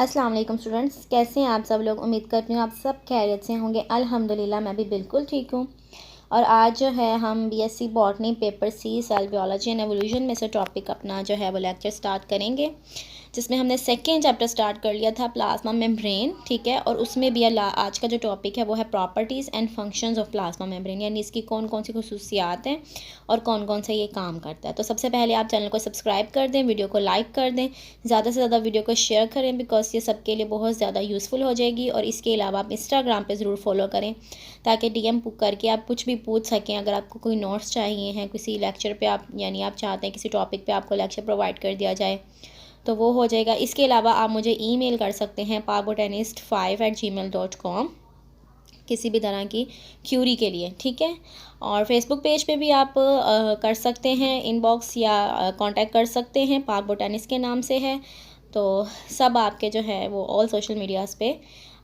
अस्सलाम वालेकुम स्टूडेंट्स, कैसे हैं आप सब लोग। उम्मीद करती हूँ आप सब खैरियत से होंगे। अल्हम्दुलिल्लाह मैं भी बिल्कुल ठीक हूँ। और आज जो है हम BSc botany paper C cell biology and evolution में से टॉपिक अपना जो है वो लेक्चर स्टार्ट करेंगे, जिसमें हमने सेकेंड चैप्टर स्टार्ट कर लिया था प्लाज्मा मेम्ब्रेन। ठीक है, और उसमें भी आज का जो टॉपिक है वो है properties and functions of plasma membrane, यानी इसकी कौन कौन सी खसूसियात हैं और कौन कौन सा ये काम करता है। तो सबसे पहले आप चैनल को सब्सक्राइब कर दें, वीडियो को लाइक कर दें, ज़्यादा से ज़्यादा वीडियो को शेयर करें, बिकॉज ये सबके लिए बहुत ज़्यादा यूज़फुल हो जाएगी। और इसके अलावा आप इंस्टाग्राम पे ज़रूर फॉलो करें ताकि डीएम करके आप कुछ भी पूछ सकें। अगर आपको कोई नोट्स चाहिए हैं किसी लेक्चर पे, आप यानी आप चाहते हैं किसी टॉपिक पे आपको लेक्चर प्रोवाइड कर दिया जाए तो वो हो जाएगा। इसके अलावा आप मुझे ईमेल कर सकते हैं pakbotanist5@gmail.com किसी भी तरह की क्यूरी के लिए। ठीक है, और फेसबुक पेज पे भी आप कर सकते हैं इनबॉक्स या कांटेक्ट कर सकते हैं, पाक बोटानिस्ट के नाम से है। तो सब आपके जो है वो ऑल सोशल मीडियाज़ पे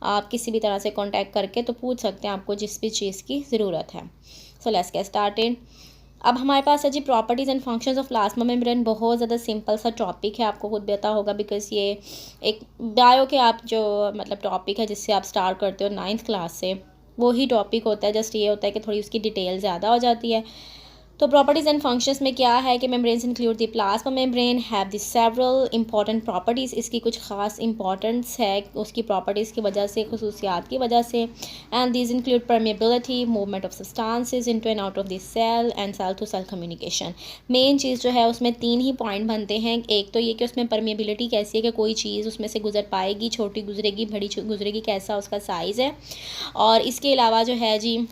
आप किसी भी तरह से कांटेक्ट करके तो पूछ सकते हैं आपको जिस भी चीज़ की ज़रूरत है। So let's get started. अब हमारे पास है जी properties and functions of plasma membrane. बहुत ज़्यादा सिंपल सा टॉपिक है, आपको खुद पता होगा बिकॉज ये एक बायो के आप जो मतलब टॉपिक है जिससे आप स्टार्ट करते हो 9th क्लास से, वही टॉपिक होता है। जस्ट ये होता है कि थोड़ी उसकी डिटेल ज़्यादा हो जाती है। तो प्रॉपर्टीज़ एंड फंक्शंस में क्या है कि membranes include the plasma membrane have the several important properties. इसकी कुछ खास इंपॉर्टेंस है उसकी प्रॉपर्टीज़ की वजह से, खसूसियात की वजह से। And these include permeability, movement of substances into and out of the cell and cell to cell communication. Main चीज़ जो है उसमें 3 ही पॉइंट बनते हैं। एक तो ये कि उसमें परमेबिलिटी कैसी है कि कोई चीज़ उसमें से गुजर पाएगी, छोटी गुजरेगी, बड़ी गुजरेगी, कैसा उसका साइज़ है। और इसके अलावा जो है जी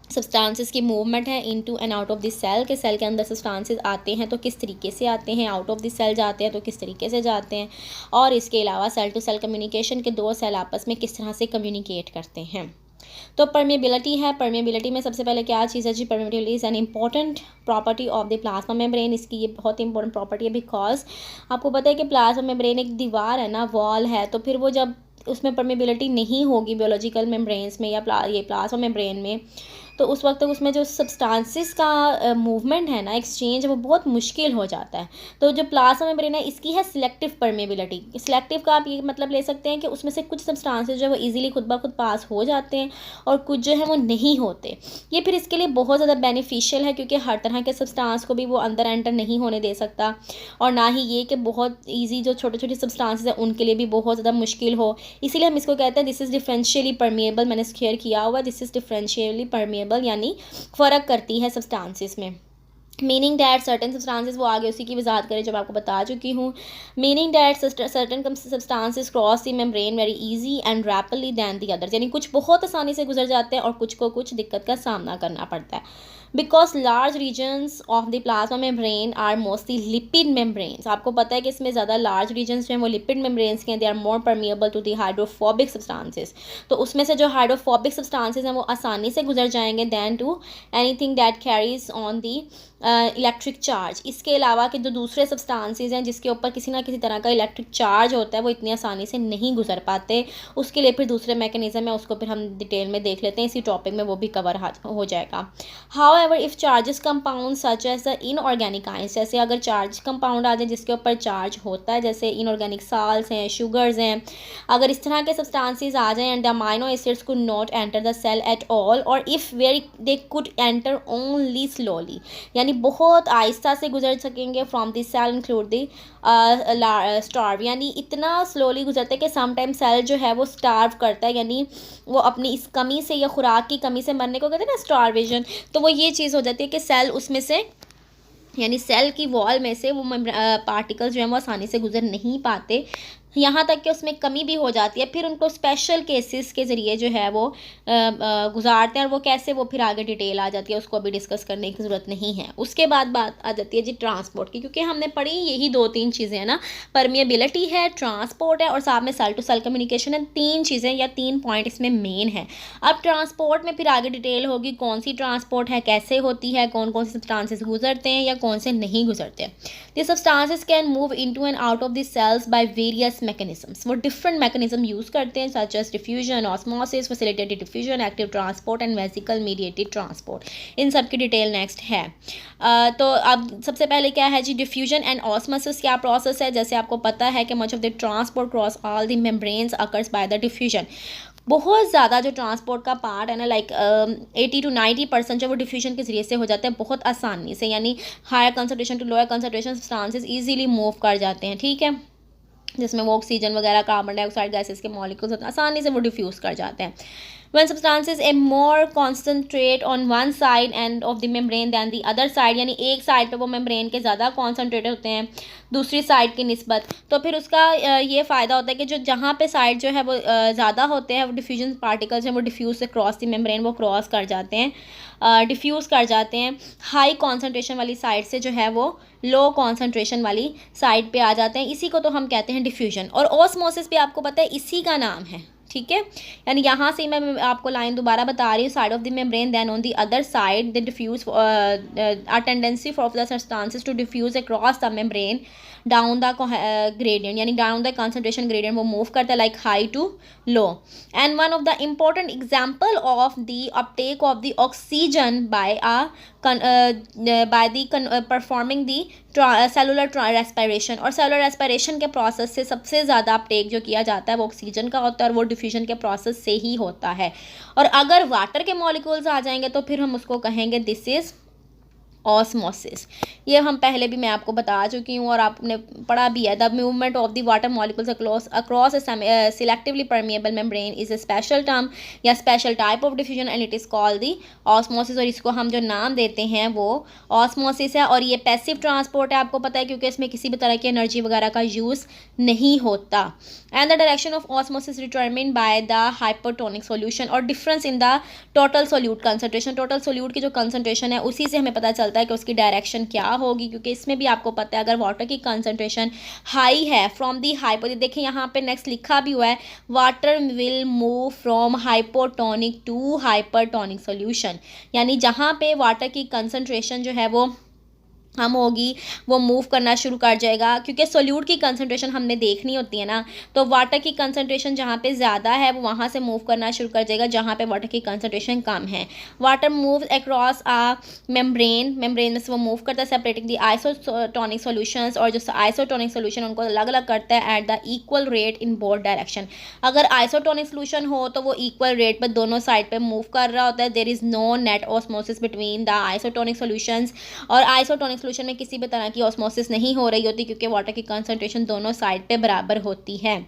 सब्सटेंसेस की मूवमेंट है into and out of the cell, के सेल के अंदर सब्सटेंसेस आते हैं तो किस तरीके से आते हैं, आउट ऑफ द सेल जाते हैं तो किस तरीके से जाते हैं। और इसके अलावा सेल टू सेल कम्युनिकेशन के 2 सेल आपस में किस तरह से कम्युनिकेट करते हैं। तो परमेबिलिटी है। परमेबिलिटी में सबसे पहले क्या चीज़ है जी, permeability is an important property of the plasma membrane. इसकी ये बहुत इंपॉर्टेंट प्रॉपर्टी है बिकॉज आपको पता है कि प्लाज्मा मेम्ब्रेन एक दीवार है ना, वॉल है। तो फिर वो जब उसमें परमेबिलिटी नहीं होगी बायोलॉजिकल मेम्ब्रेन्स में या ये प्लाज्मा मेम्ब्रेन में, तो उस वक्त तक उसमें जो सब्सटेंसेस का मूवमेंट है ना, एक्सचेंज है, वो बहुत मुश्किल हो जाता है। तो जो प्लाज्मा मेम्ब्रेन है इसकी है सिलेक्टिव परमेबिलिटी। सिलेक्टिव का आप ये मतलब ले सकते हैं कि उसमें से कुछ सब्सटेंसेस जो है वो ईजिली खुद ब खुद पास हो जाते हैं और कुछ जो है वो नहीं होते। ये फिर इसके लिए बहुत ज़्यादा बेनिफिशियल है क्योंकि हर तरह के सब्सटेंस को भी वो अंदर एंटर नहीं होने दे सकता, और ना ही ये कि बहुत ईजी जो छोटे छोटे सब्सटेंसेस हैं उनके लिए भी बहुत ज़्यादा मुश्किल हो। इसीलिए हम इसको कहते हैं दिस इज़ डिफरेंशियली परमिएबल। मैंने शेयर किया हुआ दिस इज़ डिफरेंशियली परमिएबल, यानी फ़र्क करती है सब्सटेंसेस में। मीनिंग डैट सर्टन सब्सटेंसेस, वो आगे उसी की वजाहत करें जब आपको बता चुकी हूँ। Meaning that certain substances cross the membrane very easy and rapidly than the others, यानी कुछ बहुत आसानी से गुजर जाते हैं और कुछ को कुछ दिक्कत का सामना करना पड़ता है। Because large regions of the plasma membrane are mostly lipid membranes. आपको पता है कि इसमें ज़्यादा लार्ज रीजन्स जो हैं वो लिपिड मेम्ब्रेन्स के हैं। They are more permeable to the hydrophobic substances. तो उसमें से जो हाइड्रोफोबिक सब्सटेंसेस हैं वो आसानी से गुजर जाएंगे than to anything that carries on the electric charge. इसके अलावा कि जो दूसरे सब्सटेंसेस हैं जिसके ऊपर किसी ना किसी तरह का इलेक्ट्रिक चार्ज होता है वो इतनी आसानी से नहीं गुजर पाते। उसके लिए फिर दूसरे मैकेनिज्म है, उसको फिर हम डिटेल में देख लेते हैं, इसी टॉपिक में वो भी कवर हो जाएगा। However if charges compound such as the inorganic ions, जैसे अगर चार्ज कंपाउंड आ जाए जिसके ऊपर चार्ज होता है, जैसे इनऑर्गेनिक साल्ट्स हैं, शुगर्स हैं, अगर इस तरह के सब्सटेंसेस आ जाएं and the amino acids could not enter the cell at all, और if very they could enter only slowly, यानी बहुत आहिस्ता से गुजर सकेंगे from the cell include the starve, यानी इतना स्लोली गुजरते हैं कि समटाइम सेल जो है वो स्टार्व करता है, यानी वो अपनी इस कमी से या खुराक की कमी से मरने को कहते हैं ना, स्टारवेशन। तो वो ये चीज़ हो जाती है कि सेल उसमें से, यानी सेल की वॉल में से वो पार्टिकल्स जो हैं वो आसानी से गुजर नहीं पाते, यहाँ तक कि उसमें कमी भी हो जाती है। फिर उनको स्पेशल केसेस के ज़रिए जो है वो गुजारते हैं, और वो कैसे, वो फिर आगे डिटेल आ जाती है, उसको अभी डिस्कस करने की ज़रूरत नहीं है। उसके बाद बात आ जाती है जी ट्रांसपोर्ट की, क्योंकि हमने पढ़ी यही 2-3 चीज़ें हैं ना, परमिएबिलिटी है, ट्रांसपोर्ट है और साथ में सेल टू सेल कम्युनिकेशन है। 3 चीज़ें या 3 पॉइंट इसमें मेन है। अब ट्रांसपोर्ट में फिर आगे डिटेल होगी कौन सी ट्रांसपोर्ट है, कैसे होती है, कौन कौन से सब्सटेंसेस गुजरते हैं या कौन से नहीं गुजरते। The substances can move into and out of the cells by various mechanisms, वो different mechanism यूज़ करते हैं such as diffusion, osmosis, facilitated diffusion, active transport and vesicle mediated transport. इन सब की डिटेल नेक्स्ट है. तो अब सबसे पहले क्या है जी, डिफ्यूजन एंड ऑस्मोसिस क्या प्रोसेस है. जैसे आपको पता है कि much of the transport cross all the membranes occurs by the diffusion. बहुत ज़्यादा जो ट्रांसपोर्ट का पार्ट है ना, लाइक 80 to 90% जो वो डिफ्यूजन के ज़रिए से हो जाता है बहुत आसानी से, यानी higher concentration to lower concentration substances easily move कर जाते हैं. ठीक है, जिसमें वो ऑक्सीजन वगैरह कार्बन डाइऑक्साइड गैसेस के मॉलिक्यूल्स आसानी से वो डिफ्यूज़ कर जाते हैं. When substances a more concentrate on one side and of the membrane than the other side, यानी एक साइड पे वो मेम्ब्रेन के ज़्यादा कॉन्सनट्रेटेड होते हैं दूसरी साइड की निस्बत, तो फिर उसका ये फ़ायदा होता है कि जो जहाँ पे साइड जो है वो ज़्यादा होते हैं, वो डिफ्यूजन पार्टिकल्स हैं वो डिफ्यूज़ से क्रॉस द मेम्ब्रेन वो क्रॉस कर जाते हैं, डिफ्यूज़ कर जाते हैं. हाई कॉन्सनट्रेशन वाली साइड से जो है वो लो कॉन्सनट्रेशन वाली साइड पे आ जाते हैं. इसी को तो हम कहते हैं डिफ्यूजन. और ऑस्मोसिस भी आपको पता है इसी का नाम है. ठीक है, यानी यहाँ से मैं आपको लाइन दोबारा बता रही हूँ. Side of the membrane then on the other side the diffuse a tendency for the substances to diffuse across the membrane down the gradient, यानी डाउन द कंसंट्रेशन ग्रेडियंट वो मूव करता है like high to low. And one of the important example of the uptake of the oxygen by performing the cellular respiration. और cellular respiration के process से सबसे ज़्यादा Uptake जो किया जाता है वो ऑक्सीजन का होता है, और वो डिफ्यूजन के प्रोसेस से ही होता है. और अगर वाटर के मॉलिक्यूल्स आ जाएंगे तो फिर हम उसको कहेंगे दिस इज़ ऑस्मोसिस. ये हम पहले भी मैं आपको बता चुकी हूँ और आपने पढ़ा भी है. The movement of the water molecules across selectively permeable membrane is a special term या special type of diffusion and it is called the osmosis. और इसको हम जो नाम देते हैं वो ऑस्मोसिस है. और ये पैसिव ट्रांसपोर्ट है, आपको पता है, क्योंकि इसमें किसी भी तरह की एनर्जी वगैरह का यूज़ नहीं होता. And the direction of osmosis determined by the hypotonic solution और difference in the total solute concentration. Total solute की जो कंसंट्रेशन है उसी से हमें पता चलता है कि उसकी डायरेक्शन क्या होगी, क्योंकि इसमें भी आपको पता है अगर वाटर की कंसंट्रेशन हाई है फ्रॉम दी हाइपो, देखिए यहाँ पे नेक्स्ट लिखा भी हुआ है, water will move from hypotonic to hypertonic solution. यानी जहाँ पे वाटर की कंसंट्रेशन जो है वो हम होगी वो मूव करना शुरू कर जाएगा, क्योंकि सोल्यूट की कंसंट्रेशन हमने देखनी होती है ना. तो वाटर की कंसंट्रेशन जहाँ पे ज़्यादा है वो वहाँ से मूव करना शुरू कर जाएगा जहाँ पे वाटर की कंसंट्रेशन कम है. वाटर मूव अक्रॉस आ मेम्ब्रेन में से वो मूव करता है सेपरेटिंग द आइसोटोनिक सॉल्यूशंस. और जो आइसोटोनिक सॉल्यूशन उनको अलग अलग करता है at the equal rate in both direction. अगर आइसोटोनिक सॉल्यूशन हो तो वो इक्वल रेट पर दोनों साइड पर मूव कर रहा होता है. There is no net osmosis between the isotonic solutions. और आइसोटोनिक सॉल्यूशन में किसी भी तरह की ऑस्मोसिस नहीं हो रही होती, क्योंकि वाटर की कंसंट्रेशन दोनों साइड पे बराबर होती है.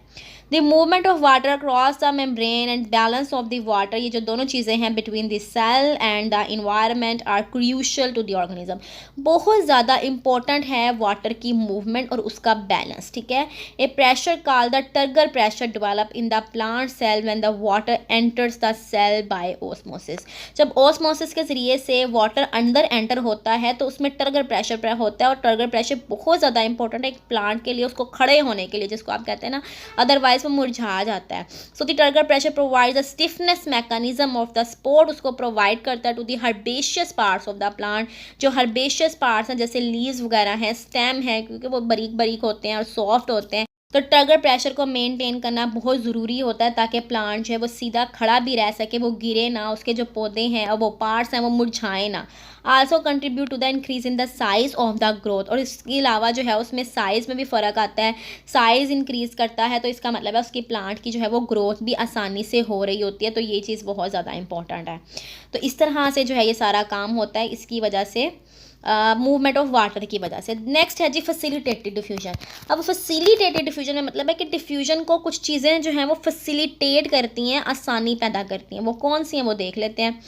The movement of water across the membrane and balance of the water, ये जो दोनों चीज़ें हैं between the cell and the environment are crucial to the organism. बहुत ज़्यादा इंपॉर्टेंट है वाटर की मूवमेंट और उसका बैलेंस. ठीक है, a pressure called the turgor pressure develop in the plant cell when the water enters the cell by osmosis. जब osmosis के ज़रिए से वाटर अंदर एंटर होता है तो उसमें टर्गर प्रेशर होता है. और टर्गर प्रेशर बहुत ज़्यादा इंपॉर्टेंट है एक प्लांट के लिए, उसको खड़े होने के लिए, जिसको आप कहते हैं ना, अदरवाइज वो मुरझा जाता है. So the turgor pressure provides the stiffness mechanism of the support, उसको प्रोवाइड करता है to the herbaceous parts of the plant. जो हर्बेशियस पार्ट्स हैं जैसे लीव्स वगैरह हैं, स्टेम है, क्योंकि वो बारीक बारीक होते हैं और सॉफ्ट होते हैं, तो टर्गर प्रेशर को मेंटेन करना बहुत ज़रूरी होता है ताकि प्लांट जो है वो सीधा खड़ा भी रह सके, वो गिरे ना, उसके जो पौधे हैं और वो पार्ट्स हैं वो मुरझाए ना. Also contribute to the increase in the size of the growth. और इसके अलावा जो है उसमें साइज़ में भी फ़र्क आता है. साइज़ इंक्रीज़ करता है तो इसका मतलब है उसकी प्लांट की जो है वो ग्रोथ भी आसानी से हो रही होती है. तो ये चीज़ बहुत ज़्यादा इंपॉर्टेंट है. तो इस तरह से जो है ये सारा काम होता है इसकी वजह से, मूवमेंट ऑफ वाटर की वजह से. नेक्स्ट है जी फैसिलिटेटेड डिफ्यूजन. अब फैसिलिटेटेड डिफ्यूजन में मतलब है कि डिफ्यूजन को कुछ चीज़ें जो हैं वो फैसिलिटेट करती हैं, आसानी पैदा करती हैं. वो कौन सी हैं वो देख लेते हैं.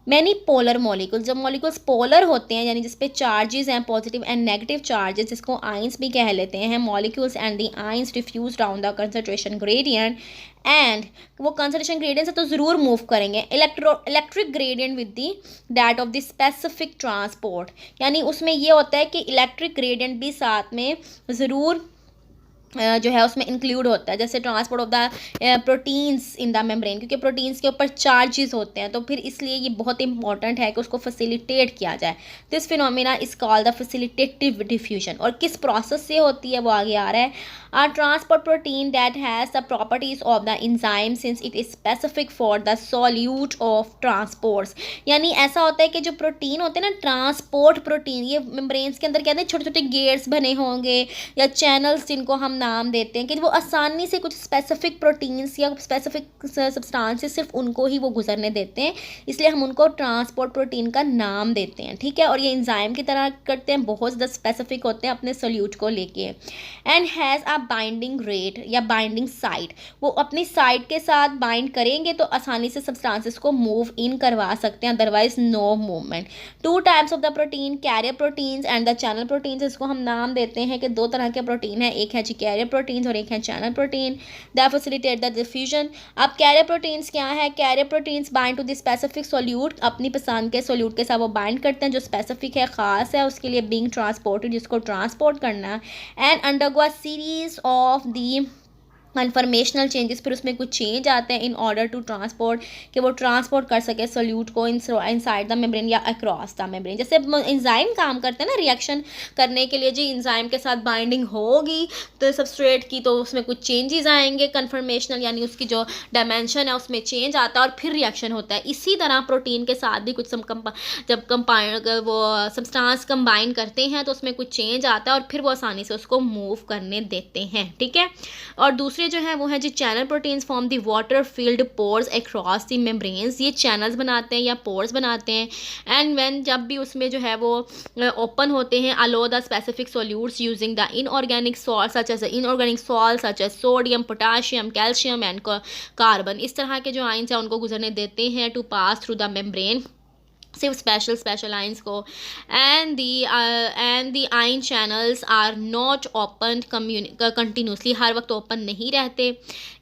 मैनी पोलर मॉलिक्यूल्स, जब मॉलिक्यूल्स पोलर होते हैं यानी जिस पे चार्जेस हैं पॉजिटिव एंड नेगेटिव चार्जेस, जिसको आइंस भी कह लेते हैं, molecules and the ions diffuse down the concentration gradient. And वो कंसंट्रेशन ग्रेडियंट से तो ज़रूर मूव करेंगे electric gradient with the that of the specific transport. यानी उसमें ये होता है कि इलेक्ट्रिक ग्रेडियंट भी साथ में ज़रूर जो है उसमें इंक्लूड होता है, जैसे transport of the proteins in the membrane, क्योंकि प्रोटीन्स के ऊपर चार्जेस होते हैं, तो फिर इसलिए ये बहुत इंपॉर्टेंट है कि उसको फैसिलिटेट किया जाए। This phenomena is called the facilitative diffusion. और किस प्रोसेस से होती है वो आगे आ रहा है। A transport protein that has the properties of the enzyme since it is specific for the solute of transports. यानी ऐसा होता है कि जो प्रोटीन होते हैं ना, ट्रांसपोर्ट प्रोटीन, ये मेम्ब्रेन्स के अंदर कहते हैं छोटे छोटे गेट्स बने होंगे या चैनल्स जिनको हम नाम देते हैं, कि वो आसानी से कुछ स्पेसिफिक प्रोटीन्स या स्पेसिफिक सब्सटेंसेस सिर्फ उनको ही वो गुजरने देते हैं, इसलिए हम उनको ट्रांसपोर्ट प्रोटीन का नाम देते हैं। ठीक है, और ये एंजाइम की तरह करते हैं, बहुत ज़्यादा स्पेसिफिक होते हैं अपने सोल्यूट को लेके। And has a binding rate या बाइंडिंग साइट, वो अपनी साइट के साथ बाइंड करेंगे तो आसानी से सब्सटेंसेस को मूव इन करवा सकते हैं, otherwise no movement. Two types of the protein, carrier proteins and the channel proteins, इसको हम नाम देते हैं कि दो तरह के प्रोटीन है, एक है जी कैरियर प्रोटीन्स और एक है channel protein. That facilitate the diffusion. अब कैरियर प्रोटीन्स क्या है? Carrier proteins bind to the specific solute, अपनी पसंद के सोल्यूट के साथ वो बाइंड करते हैं जो स्पेसिफिक है, ख़ास है, उसके लिए बीइंग ट्रांसपोर्टेड, जिसको ट्रांसपोर्ट करना है, and undergo a series of the conformational changes, फिर उसमें कुछ चेंज आते हैं इन ऑर्डर टू ट्रांसपोर्ट, कि वो ट्रांसपोर्ट कर सके सोल्यूट को इनसाइड द मेम्ब्रेन या अक्रॉस द मेम्ब्रेन। जैसे एंजाइम काम करते हैं ना रिएक्शन करने के लिए, जी एंजाइम के साथ बाइंडिंग होगी तो सबस्ट्रेट की, तो उसमें कुछ चेंजेस आएंगे कन्फर्मेशनल, यानी उसकी जो डायमेंशन है उसमें चेंज आता है और फिर रिएक्शन होता है। इसी तरह प्रोटीन के साथ भी कुछ जब वो सब्सटेंस कंबाइन करते हैं तो उसमें कुछ चेंज आता है और फिर वो आसानी से उसको मूव करने देते हैं। ठीक है, और दूसरे जो है वो है जी channel proteins form the water filled pores across the membranes, ये चैनल्स बनाते हैं या पोर्स बनाते हैं। एंड व्हेन, जब भी उसमें जो है वो ओपन होते हैं, allow the specific solutes using the inorganic salt such as sodium, potassium, calcium and carbon, इस तरह के जो आइंस हैं उनको गुजरने देते हैं to pass through the membrane, सिर्फ स्पेशल आइंस को। And the ion channels are not open continuously, हर वक्त ओपन नहीं रहते।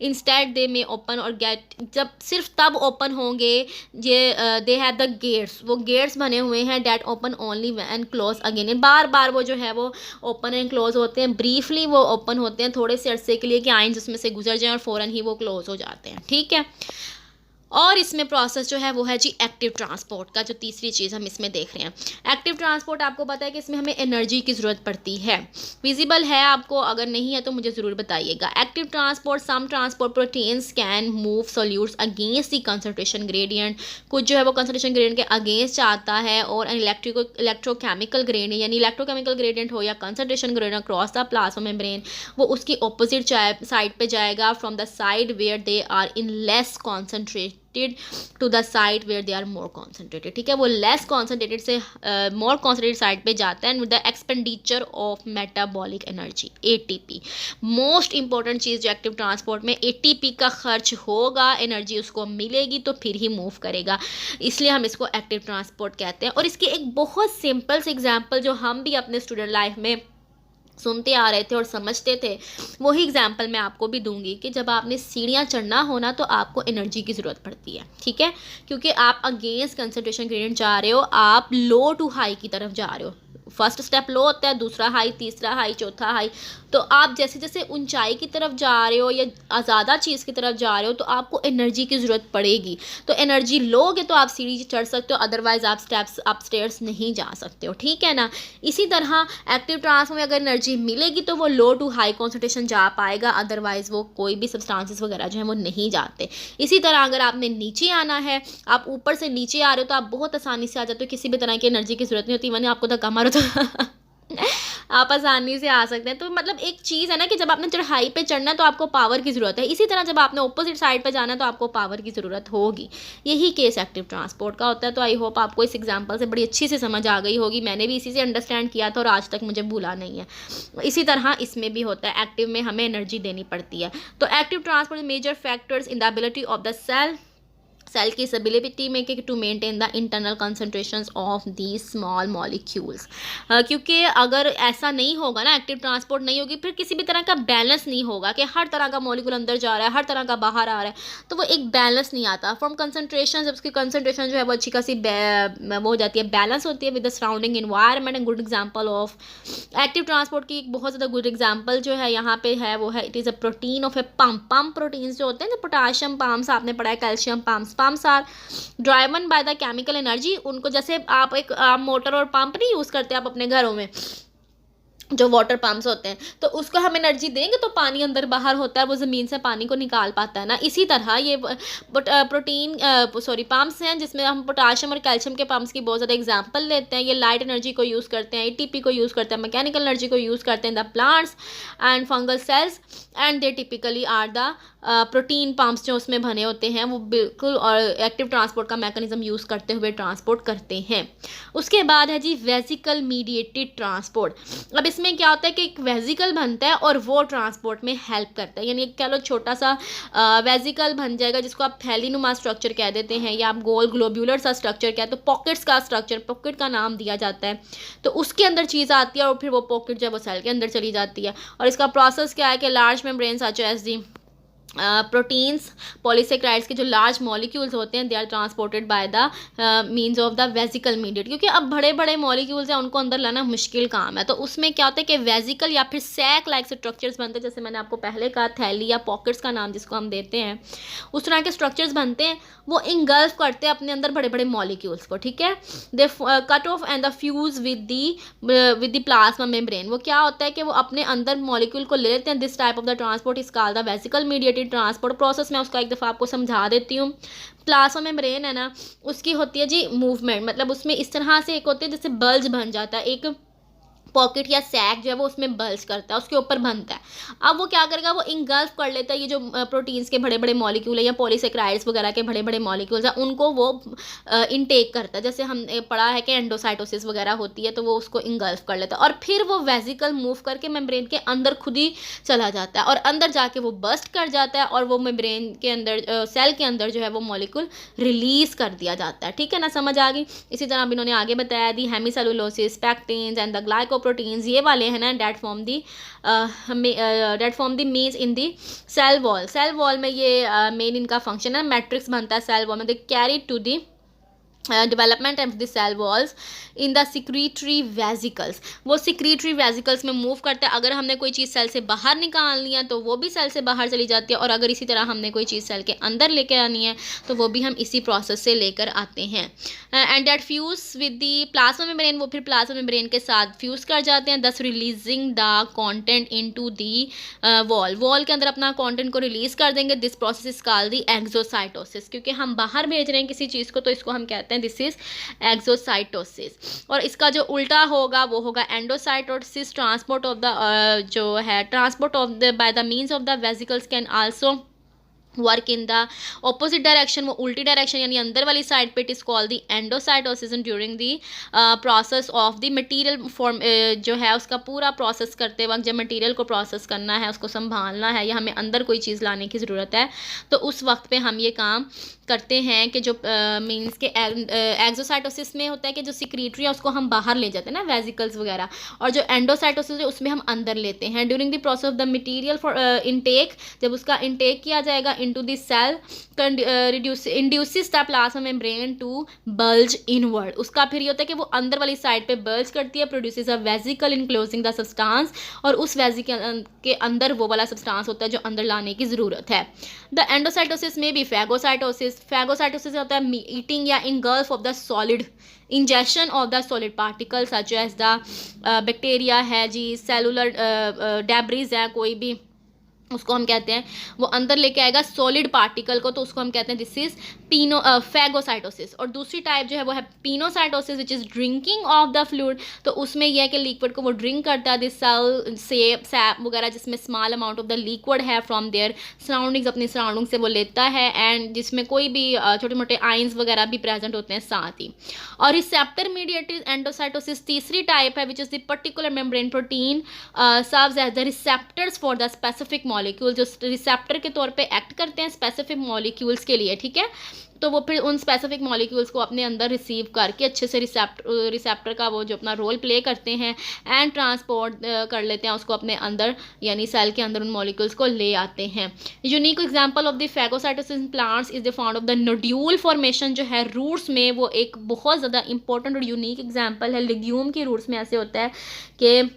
इंस्टेड दे में ओपन और गेट, जब सिर्फ तब ओपन होंगे ये दे हैव द गेट्स, वो गेट्स बने हुए हैं that open only and close again, बार बार वो जो है वो ओपन एंड क्लोज होते हैं, ब्रीफली वो ओपन होते हैं थोड़े से अरसे के लिए कि आइंस उसमें से गुजर जाएं और फ़ौरन ही वो क्लोज हो जाते हैं। ठीक है, और इसमें प्रोसेस जो है वो है जी एक्टिव ट्रांसपोर्ट का, जो तीसरी चीज़ हम इसमें देख रहे हैं। एक्टिव ट्रांसपोर्ट आपको पता है कि इसमें हमें एनर्जी की ज़रूरत पड़ती है, विजिबल है आपको? अगर नहीं है तो मुझे ज़रूर बताइएगा। Active transport, some transport proteins can move solutes against the concentration gradient, कुछ जो है वो कंसंट्रेशन ग्रेडियंट के अगेंस्ट आता है, और इलेक्ट्रोकेमिकल ग्रेडियंट, यानी इलेक्ट्रोकेमिकल ग्रेडियंट हो या concentration gradient across the plasma membrane, वो उसकी ऑपोजिट साइड पे जाएगा, from the side where they are in less concentrate to the side where they are more concentrated. ठीक है, वो लेस कॉन्सेंट्रेटेड से मोर कॉन्सेंट्रेटेड साइड पे जाता है, with the expenditure of metabolic energy, ATP. Most important चीज़ जो एक्टिव ट्रांसपोर्ट में, एटीपी का खर्च होगा, एनर्जी उसको मिलेगी तो फिर ही मूव करेगा, इसलिए हम इसको एक्टिव ट्रांसपोर्ट कहते हैं। और इसकी एक बहुत सिंपल सी एग्जाम्पल जो हम भी अपने स्टूडेंट लाइफ में सुनते आ रहे थे और समझते थे, वही एग्जाम्पल मैं आपको भी दूंगी कि जब आपने सीढ़ियाँ चढ़ना हो ना तो आपको एनर्जी की ज़रूरत पड़ती है। ठीक है, क्योंकि आप अगेंस्ट कंसंट्रेशन ग्रेडियंट जा रहे हो, आप लो टू हाई की तरफ जा रहे हो। फर्स्ट स्टेप लो होता है, दूसरा हाई, तीसरा हाई, चौथा हाई, तो आप जैसे जैसे ऊंचाई की तरफ जा रहे हो या ज़्यादा चीज़ की तरफ जा रहे हो तो आपको एनर्जी की ज़रूरत पड़ेगी। तो एनर्जी लोगे तो आप सीढ़ी चढ़ सकते हो, अदरवाइज आप स्टेयर्स नहीं जा सकते हो। ठीक है ना, इसी तरह एक्टिव ट्रांसपोर्ट में अगर एनर्जी मिलेगी तो वो लो टू हाई कॉन्सेंट्रेशन जा पाएगा, अदरवाइज वो कोई भी सब्सटेंसेस वगैरह जो है वो नहीं जाते। इसी तरह अगर आपने नीचे आना है, आप ऊपर से नीचे आ रहे हो तो आप बहुत आसानी से आ जाते हो, किसी भी तरह की एनर्जी की ज़रूरत नहीं होती, मैंने आपको धक्का मारो तो आप आसानी से आ सकते हैं। तो मतलब एक चीज़ है ना कि जब आपने चढ़ाई पे चढ़ना है तो आपको पावर की ज़रूरत है, इसी तरह जब आपने ऑपोजिट साइड पे जाना है तो आपको पावर की ज़रूरत होगी। यही केस एक्टिव ट्रांसपोर्ट का होता है। तो आई होप आपको इस एग्जांपल से बड़ी अच्छी से समझ आ गई होगी, मैंने भी इसी से अंडरस्टैंड किया था और आज तक मुझे भूला नहीं है। इसी तरह इसमें भी होता है, एक्टिव में हमें एनर्जी देनी पड़ती है। तो active transport major factors in the ability of the cell cell की इस एबिलिटी में कि to maintain the internal concentrations of the small molecules. क्योंकि अगर ऐसा नहीं होगा ना, एक्टिव ट्रांसपोर्ट नहीं होगी, फिर किसी भी तरह का बैलेंस नहीं होगा कि हर तरह का मॉलिक्यूल अंदर जा रहा है, हर तरह का बाहर आ रहा है, तो वो एक बैलेंस नहीं आता। फ्रॉम कंसंट्रेशन, जब उसकी कंसंट्रेशन जो है वो अच्छी खासी वो हो जाती है, बैलेंस होती है with the surrounding environment. And good example of active transport की एक बहुत ज़्यादा गुड एग्जाम्पल जो है यहाँ पे है वो है it is a protein of a pump. Pump proteins जो होते हैं, पोटाशियम पम्प्स आपने पढ़ा है, calcium pumps are driven by the chemical energy. उनको जैसे आप एक मोटर और पंप नहीं यूज़ करते आप अपने घरों में, जो वाटर पम्प्स होते हैं, तो उसको हम एनर्जी देंगे तो पानी अंदर बाहर होता है, वो ज़मीन से पानी को निकाल पाता है ना। इसी तरह ये प्रोटीन पम्प्स हैं जिसमें हम पोटाशियम और कैल्शियम के पम्प्स की बहुत ज़्यादा एग्जांपल लेते हैं। ये लाइट एनर्जी को यूज़ करते हैं, एटीपी को यूज़ करते हैं, मैकेनिकल एनर्जी को यूज़ करते हैं the plants and fungal cells, and they typically are the protein pumps जो उसमें बने होते हैं, वो बिल्कुल और एक्टिव ट्रांसपोर्ट का मैकेनिज्म यूज़ करते हुए ट्रांसपोर्ट करते हैं। उसके बाद है जी वेजिकल मीडिएटेड ट्रांसपोर्ट। अब इसमें क्या होता है कि एक वेजिकल बनता है और वो ट्रांसपोर्ट में हेल्प करता है, यानी कह लो छोटा सा वेजिकल बन जाएगा जिसको आप थैलीनुमा स्ट्रक्चर कह देते हैं, या आप गोल ग्लोब्यूलर सा स्ट्रक्चर कह, तो पॉकेट्स का स्ट्रक्चर, पॉकेट का नाम दिया जाता है। तो उसके अंदर चीज़ आती है और फिर वो पॉकेट जब वो सेल के अंदर चली जाती है। और इसका प्रोसेस क्या है कि large membrane such as the proteins polysaccharides के जो लार्ज मॉलिक्यूल्स होते हैं, they are transported by the means of the vesicle mediate. क्योंकि अब बड़े बड़े मॉलिक्यूल्स हैं, उनको अंदर लाना मुश्किल काम है, तो उसमें क्या होता है कि वेजिकल या फिर सैक लाइक स्ट्रक्चर्स बनते हैं, जैसे मैंने आपको पहले कहा थैली या पॉकेट्स का नाम जिसको हम देते हैं, उस तरह के स्ट्रक्चर्स बनते हैं। वो इंगल्फ करते हैं अपने अंदर बड़े बड़े मॉलिक्यूल्स को, ठीक है। They cut off and the fuse with the plasma membrane. वो क्या होता है कि वो अपने अंदर मॉलिक्यूल को ले लेते हैं। This type of the transport is called the vesicle mediated transport process. मैं उसका एक दफ़ा आपको समझा देती हूँ। प्लाज्मा मेम्ब्रेन है ना, उसकी होती है जी मूवमेंट, मतलब उसमें इस तरह से एक होती है जैसे बल्ज बन जाता है, एक पॉकेट या सैक जो है वो उसमें बल्ज करता है, उसके ऊपर बनता है। अब वो क्या करेगा, वो इंगल्फ कर लेता है ये जो प्रोटीन्स के बड़े बड़े मॉलिक्यूल है या पॉलीसेक्राइड्स वगैरह के बड़े बड़े मॉलिक्यूल्स हैं, उनको वो इनटेक करता है। जैसे हम पढ़ा है कि एंडोसाइटोसिस वगैरह होती है, तो वो उसको इंगल्फ कर लेता है और फिर वो वेजिकल मूव करके मेम्ब्रेन के अंदर खुद ही चला जाता है और अंदर जाके वो बस्ट कर जाता है और वो मेम्ब्रेन के अंदर सेल के अंदर जो है वो मॉलिक्यूल रिलीज कर दिया जाता है। ठीक है ना, समझ आ गई। इसी तरह अब इन्होंने आगे बताया the hemicelluloses, pectins and the glycoproteins, ये वाले हैं ना that form the means in the cell wall. Cell wall में ये मेन इनका फंक्शन है, मैट्रिक्स बनता है सेल वॉल में। They carry to the development of the cell walls in the secretory vesicles. वो सिक्रीटरी वेजिकल्स में मूव करते हैं। अगर हमने कोई चीज़ सेल से बाहर निकालनी है तो वो भी सेल से बाहर चली जाती है, और अगर इसी तरह हमने कोई चीज़ सेल के अंदर लेके आनी है तो वो भी हम इसी प्रोसेस से लेकर आते हैं। And that fuse with the plasma membrane, वो फिर प्लाज्मा मेम्ब्रेन के साथ फ्यूज़ कर जाते हैं, thus releasing the content into the wall. Wall के अंदर अपना कॉन्टेंट को रिलीज़ कर देंगे। This process is called the exocytosis. क्योंकि हम बाहर भेज रहे हैं किसी चीज़ को, तो इसको हम कहते हैं दिस इज एक्सोसाइटोसिस। और इसका जो उल्टा होगा वो होगा एंडोसाइटोसिस। ट्रांसपोर्ट ऑफ द जो है transport of the by the means of the vesicles can also work in the opposite direction. वो उल्टी डायरेक्शन यानी अंदर वाली साइड पे, it is called the endocytosis. During the process of the material form जो है उसका पूरा प्रोसेस करते वक्त, जब मटेरियल को प्रोसेस करना है, उसको संभालना है, या हमें अंदर कोई चीज़ लाने की ज़रूरत है, तो उस वक्त पे हम ये काम करते हैं कि जो मीन्स के एक्सोसाइटोसिस में होता है कि जो सिक्रीटरी है उसको हम बाहर ले जाते हैं ना, वेजिकल्स वगैरह, और जो एंडोसाइटोसिस है उसमें हम अंदर लेते हैं। During the process of the material for intake, जब उसका इनटेक किया जाएगा into the cell, induces the plasma membrane to bulge inward। उसका फिर ये होता है कि वो अंदर वाली साइड पे बल्ज करती है, produces a vesicle enclosing the substance, और उस वेजिकल के अंदर वो वाला सब्सटेंस होता है जो अंदर लाने की ज़रूरत है। द एंडोसाइटोसिस में भी फैगोसाइटोसिस होता है ईटिंग या engulf of the solid, injection of the solid particle such as the bacteria है जी, सेलुलर डेब्रिज है कोई भी, उसको हम कहते हैं वो अंदर लेके आएगा सॉलिड पार्टिकल को, तो उसको हम कहते हैं दिस इज फैगोसाइटोसिस। और दूसरी टाइप जो है वो है pinocytosis which is drinking of the fluid. तो उसमें यह है कि लिक्विड को वो ड्रिंक करता है, दिस सेल सैप वगैरह जिसमें small amount of the liquid है फ्रॉम देयर सराउंडिंग्स, अपनी सराउंडिंग से वो लेता है, एंड जिसमें कोई भी छोटे मोटे आइंस वगैरह भी प्रेजेंट होते हैं साथ ही। और रिसेप्टर मीडिएटेड एंडोसाइटोसिस तीसरी टाइप है which is the particular membrane protein serves as the receptors for the specific molecule जो रिसेप्टर के तौर पे एक्ट करते हैं स्पेसिफिक मॉलिक्यूल्स के लिए, ठीक है। तो वो फिर उन स्पेसिफिक मॉलिक्यूल्स को अपने अंदर रिसीव करके अच्छे से रिसेप्टर का वो जो अपना रोल प्ले करते हैं एंड ट्रांसपोर्ट कर लेते हैं उसको अपने अंदर, यानी सेल के अंदर उन मॉलिक्यूल्स को ले आते हैं। Unique example of the phagocytosis in plants is the found of the nodule formation जो है रूट्स में, वो एक बहुत ज़्यादा इंपॉर्टेंट और यूनिक एग्जाम्पल है। लिग्यूम की रूट्स में ऐसे होता है कि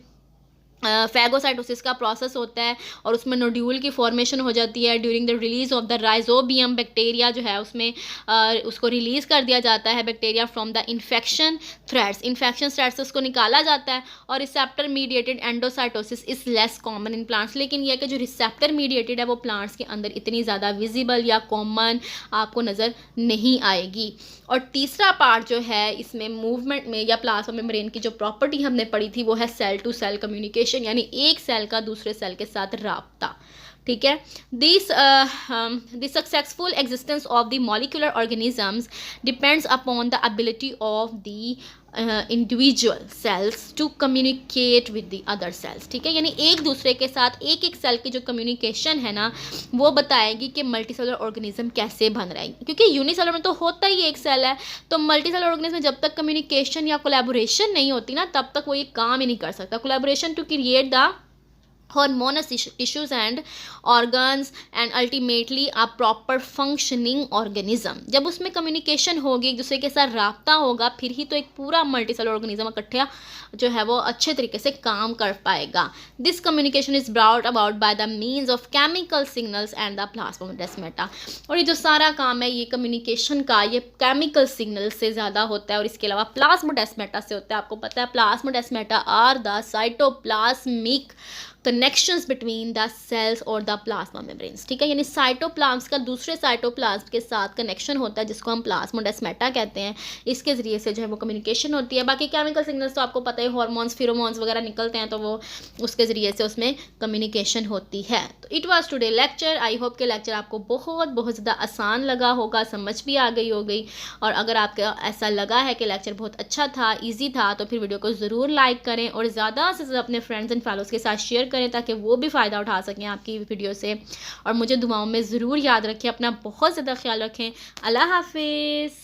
फैगोसाइटोसिस का प्रोसेस होता है और उसमें नोड्यूल की फॉर्मेशन हो जाती है during the release of the rhizobium. Bacteria जो है उसमें उसको रिलीज़ कर दिया जाता है bacteria from the infection threads, infection threads से उसको निकाला जाता है। और receptor mediated endocytosis is less common in plants, लेकिन यह कि जो रिसेप्टर मीडिएटेड है वो प्लांट्स के अंदर इतनी ज़्यादा विजिबल या कॉमन आपको नज़र नहीं आएगी। और तीसरा पार्ट जो है इसमें मूवमेंट में या प्लाज्मा मेम्ब्रेन की जो प्रॉपर्टी हमने पढ़ी थी वो है सेल टू सेल कम्युनिकेशन, यानी एक सेल का दूसरे सेल के साथ राब्ता, ठीक है। The successful existence of the molecular organisms depends upon the ability of the individual cells to communicate with the other cells, ठीक है। यानी एक दूसरे के साथ एक एक सेल की जो कम्युनिकेशन है ना वो बताएगी कि मल्टीसेलुलर ऑर्गेनिज्म कैसे बन रहा है, क्योंकि यूनिसेलुलर में तो होता ही एक सेल है। तो मल्टीसेलुलर ऑर्गेनिज्म में जब तक कम्युनिकेशन या कोलैबोरेशन नहीं होती ना तब तक वो ये काम ही नहीं कर सकता। Collaboration to create the hormonous tissues and organs and ultimately a proper functioning organism। जब उसमें कम्युनिकेशन होगी एक दूसरे के साथ राब्ता होगा फिर ही तो एक पूरा मल्टीसेलुलर ऑर्गेनिज्म इकट्ठा जो है वो अच्छे तरीके से काम कर पाएगा। This communication is brought about by the means of chemical signals and the plasmodesmata. और ये जो सारा काम है ये कम्युनिकेशन का ये केमिकल सिग्नल से ज़्यादा होता है और इसके अलावा प्लाज्मोडेस्माटा से होता है। आपको पता है plasmodesmata are the cytoplasmic connections between the cells और द प्लाज्मा मेम्ब्रेन्स, ठीक है। यानी साइटोप्लाज्म का दूसरे साइटोप्लाज्म के साथ कनेक्शन होता है जिसको हम प्लाज्मोडेस्माटा कहते हैं। इसके ज़रिए से जो है वो कम्युनिकेशन होती है। बाकी केमिकल सिग्नल्स तो आपको पता है हार्मोन्स फिरोमोन्स वगैरह निकलते हैं तो वो उसके ज़रिए से उसमें कम्युनिकेशन होती है। तो it was today lecture. I hope के लेक्चर आपको बहुत बहुत ज़्यादा आसान लगा होगा, समझ भी आ गई होगी। और अगर आपको ऐसा लगा है कि लेक्चर बहुत अच्छा था, ईजी था, तो फिर वीडियो को ज़रूर लाइक करें और ज़्यादा से ज़्यादा अपने फ्रेंड्स एंड फैलोज़ के साथ शेयर करें ताकि वो भी फ़ायदा उठा सकें आपकी वीडियो से। और मुझे दुआओं में ज़रूर याद रखें, अपना बहुत ज़्यादा ख्याल रखें। अल्लाह हाफिज़।